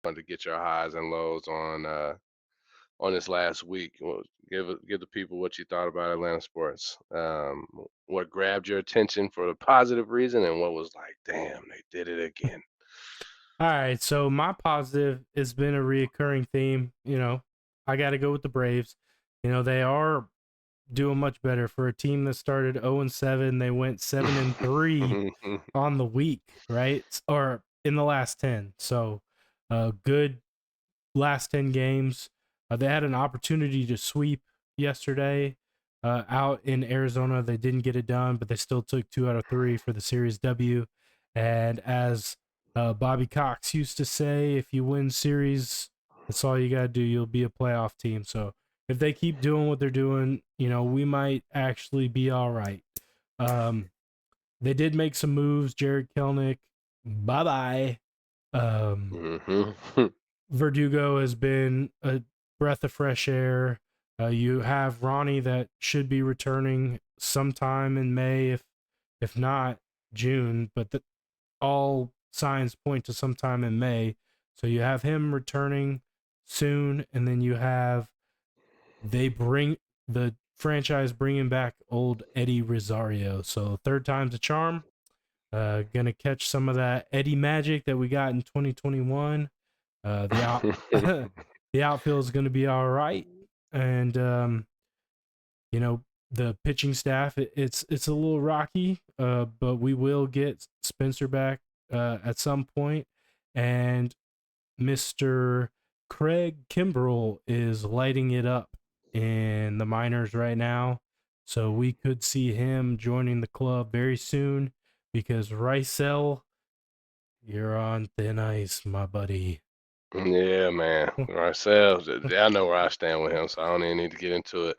Wanted to get your highs and lows on this last week. Well, give the people what you thought about Atlanta sports. What grabbed your attention for the positive reason, and what was like, damn, they did it again. All right, so my positive has been a reoccurring theme. I got to go with the Braves. They are doing much better for a team that started 0-7. They went 7-3 on the week, right? Or in the last 10. So, good last 10 games. They had an opportunity to sweep yesterday out in Arizona. They didn't get it done, but they still took 2 out of 3 for the series W. And as Bobby Cox used to say, if you win series, that's all you got to do. You'll be a playoff team. So if they keep doing what they're doing, we might actually be all right. They did make some moves. Jared Kelnick, bye-bye. Verdugo has been a breath of fresh air. You have Ronnie that should be returning sometime in May, if not June, but all signs point to sometime in May. So you have him returning soon, and then they bring the franchise bringing back old Eddie Rosario. So third time's a charm. Gonna catch some of that Eddie magic that we got in 2021. The outfield is going to be all right, and the pitching staff it's a little rocky, but we will get Spencer back at some point, and Mr. Craig Kimbrell is lighting it up in the minors right now, so we could see him joining the club very soon because Rysel, you're on thin ice, my buddy. Yeah, man. Ourselves, I know where I stand with him, so I don't even need to get into it.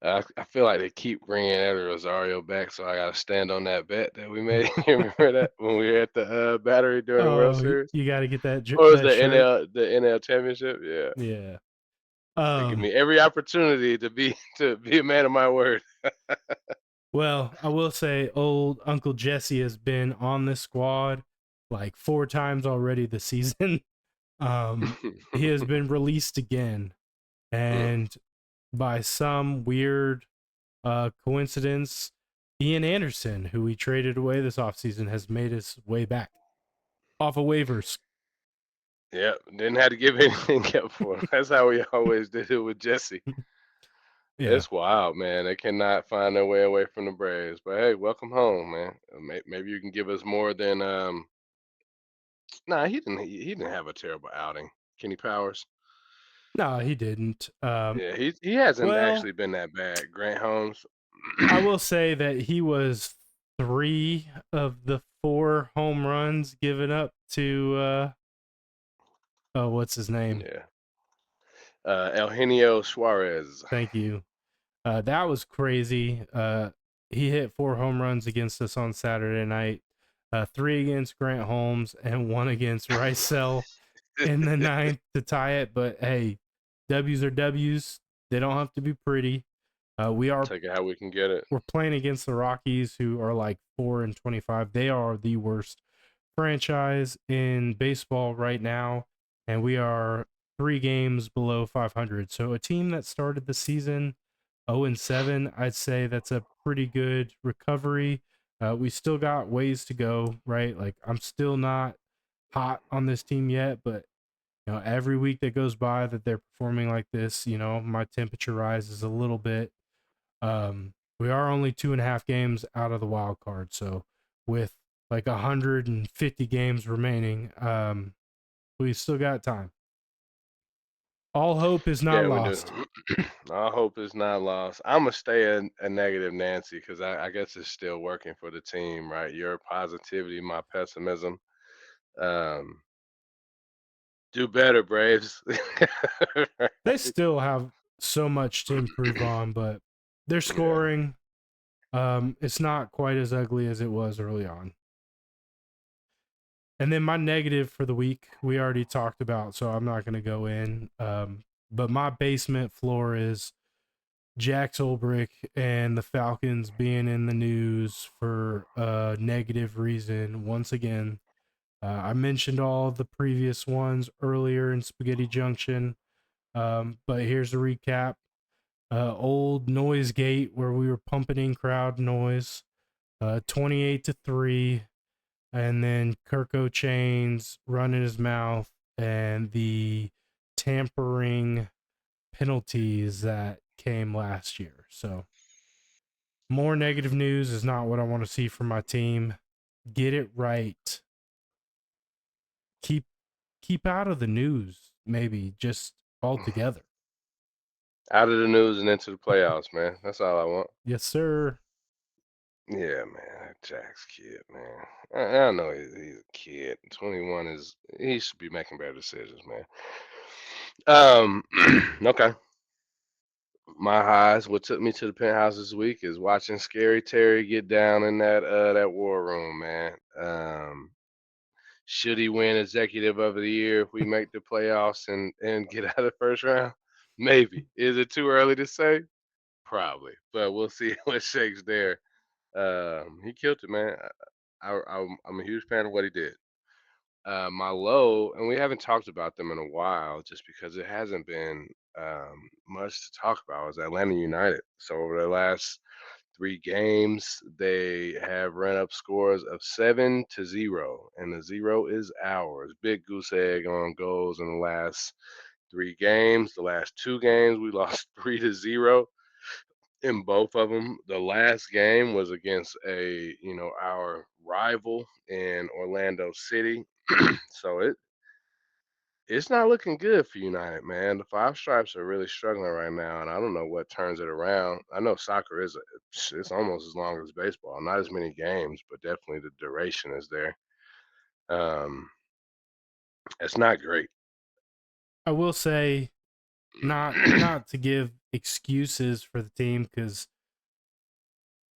I feel like they keep bringing Eddie Rosario back, so I got to stand on that bet that we made. You remember that when we were at the Battery during the World Oh, Series, you got to get or was that shirt. The NL Championship? Yeah, Yeah. they give me every opportunity to be a man of my word. Well, I will say, old Uncle Jesse has been on this squad like 4 times already this season. He has been released again, and by some weird coincidence, Ian Anderson, who we traded away this offseason, has made his way back off of waivers. Yeah, didn't have to give anything up for him. That's how we always did it with Jesse. Yeah. It's wild, man. They cannot find their way away from the Braves. But hey, welcome home, man. Maybe you can give us more than Nah, he didn't have a terrible outing. Kenny Powers. No, he didn't. Yeah, he hasn't Well, actually been that bad. Grant Holmes. I will say that he was 3 of the 4 home runs given up to oh, what's his name? Yeah. Eugenio Suarez. Thank you. That was crazy. He hit 4 home runs against us on Saturday night. 3 against Grant Holmes and 1 against Rysel in the ninth to tie it. But hey, W's are W's. They don't have to be pretty. Take it how we can get it. We're playing against the Rockies, who are like 4-25. They are the worst franchise in baseball right now, and we are 3 games below 500. So a team that started the season 0-7, I'd say that's a pretty good recovery. We still got ways to go, right? Like I'm still not hot on this team yet, but every week that goes by that they're performing like this, my temperature rises a little bit. We are only 2.5 games out of the wild card, so with like 150 games remaining, we still got time. All hope is not Yeah, we do. lost. I hope it's not lost. I'm gonna stay a negative Nancy because I guess it's still working for the team, right? Your positivity, my pessimism. Um, do better, Braves. They still have so much to improve on, but their Yeah. scoring, it's not quite as ugly as it was early on. And then my negative for the week, we already talked about, so I'm not going to go in. But my basement floor is Jack Solbrick and the Falcons being in the news for a negative reason once again. I mentioned all the previous ones earlier in Spaghetti Junction, but here's a recap. Old noise gate where we were pumping in crowd noise, 28-3, and then Kirko Chains running his mouth and the tampering penalties that came last year. So more negative news is not what I want to see from my team. Get it right. Keep keep out of the news, maybe just altogether. Out of the news and into the playoffs, man. That's all I want. Yes, sir. Yeah, man. That Jack's kid, man. I know he's a kid. 21 is he should be making better decisions, man. Okay. My highs, what took me to the penthouse this week is watching Scary Terry get down in that war room, man. Should he win executive of the year if we make the playoffs and get out of the first round? Maybe. Is it too early to say? Probably. But we'll see what shakes there. He killed it, man. I'm a huge fan of what he did. My low, and we haven't talked about them in a while, just because it hasn't been much to talk about, is Atlanta United. So over the last 3 games, they have run up scores of 7-0, and the zero is ours. Big goose egg on goals in the last 3 games. The last 2 games, we lost 3-0 in both of them. The last game was against our rival in Orlando City. So it's not looking good for United, man. The Five Stripes are really struggling right now, and I don't know what turns it around. I know soccer it's almost as long as baseball. Not as many games, but definitely the duration is there. Um, it's not great. I will say not to give excuses for the team because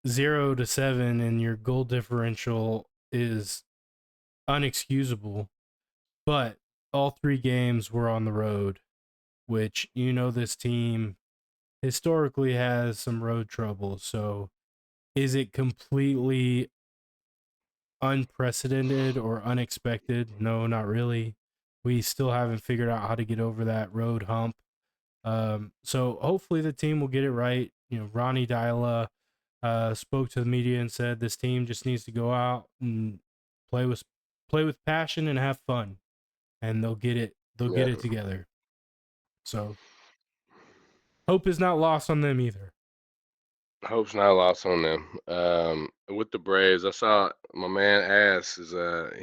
0-7 and your goal differential is unexcusable. But all 3 games were on the road, which this team historically has some road trouble. So is it completely unprecedented or unexpected? No, not really. We still haven't figured out how to get over that road hump. So hopefully the team will get it right. Ronnie Dyla spoke to the media and said this team just needs to go out and play with play with passion and have fun, and they'll get it. They'll get Yeah, it together. So hope is not lost on them either. hope's not lost on them. With the Braves, I saw my man Ass is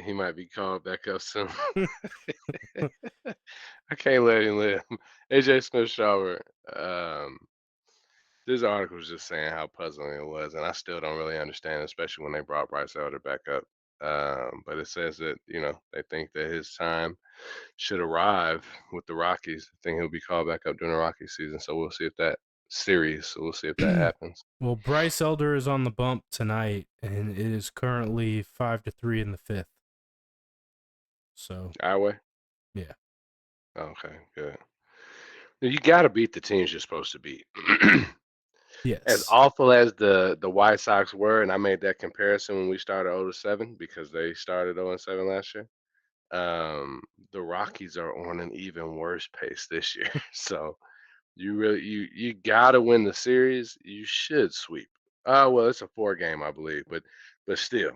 he might be called back up soon. I can't let him live. AJ Smith Shawver. This article was just saying how puzzling it was, and I still don't really understand, especially when they brought Bryce Elder back up. But it says that they think that his time should arrive with the Rockies. I think he'll be called back up during the Rockies season, so we'll see if that series. So we'll see if that happens. Well, Bryce Elder is on the bump tonight, and it is currently 5-3 in the fifth. So Our way. yeah, Okay, good. You got to beat the teams you're supposed to beat. As yes. awful as the White Sox were, and I made that comparison when we started 0-7 because they started 0-7 last year. The Rockies are on an even worse pace this year. So you gotta win the series. You should sweep. Well, it's a 4 game, I believe, but still,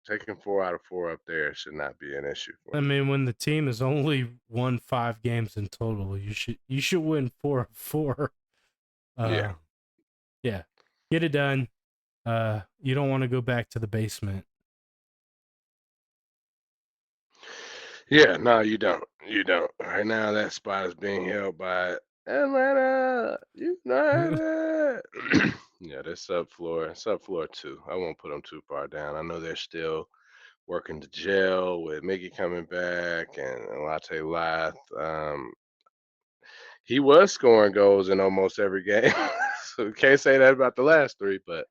taking 4 out of 4 up there should not be an issue for I you. mean, when the team has only won 5 games in total, you should win 4-4. Yeah. Uh, yeah, get it done. You don't want to go back to the basement. Yeah, no, you don't. You don't. Right now, that spot is being held by Atlanta United. Yeah, they're subfloor two. I won't put them too far down. I know they're still working to gel with Mickey coming back and Latte Lath. He was scoring goals in almost every game, so can't say that about the last three, but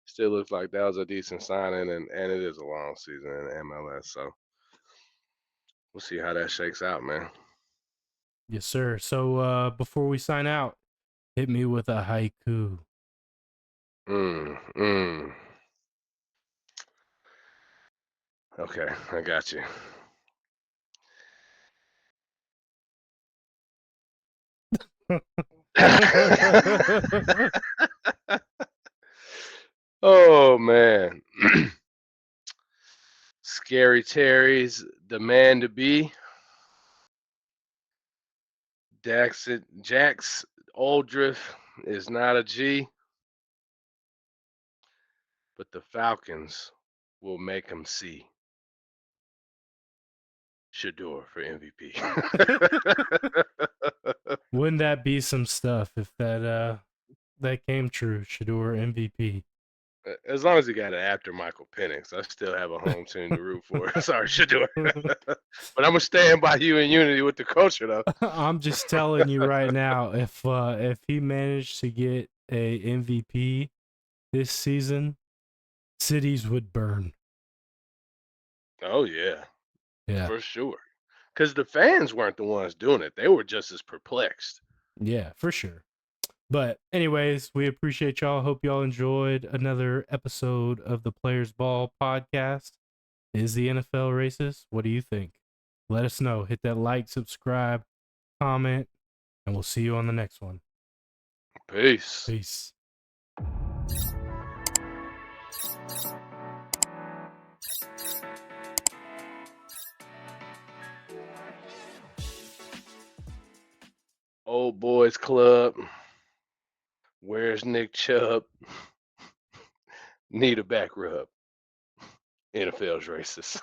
still looks like that was a decent signing, and it is a long season in the MLS, so we'll see how that shakes out, man. Yes, sir. So before we sign out, hit me with a haiku. Mm, mm. Okay, I got you. Oh man. Scary Terry's the man to be. Jax Aldrich is not a G, but the Falcons will make him see. Shador for MVP. Wouldn't that be some stuff if that came true? Shador MVP. As long as he got it after Michael Penix, I still have a home team to root for. Sorry, Shador. But I'm gonna stand by you in unity with the culture, though. I'm just telling you right now, if he managed to get a MVP this season, cities would burn. Oh yeah, Yeah. for sure. Because the fans weren't the ones doing it; they were just as perplexed. Yeah, for sure. But anyways, we appreciate y'all. Hope y'all enjoyed another episode of the Players Ball podcast. Is the NFL racist? What do you think? Let us know. Hit that like, subscribe, comment, and we'll see you on the next one. Peace. Peace. Old Boys Club. Where's Nick Chubb? Need a back rub. NFL's racist.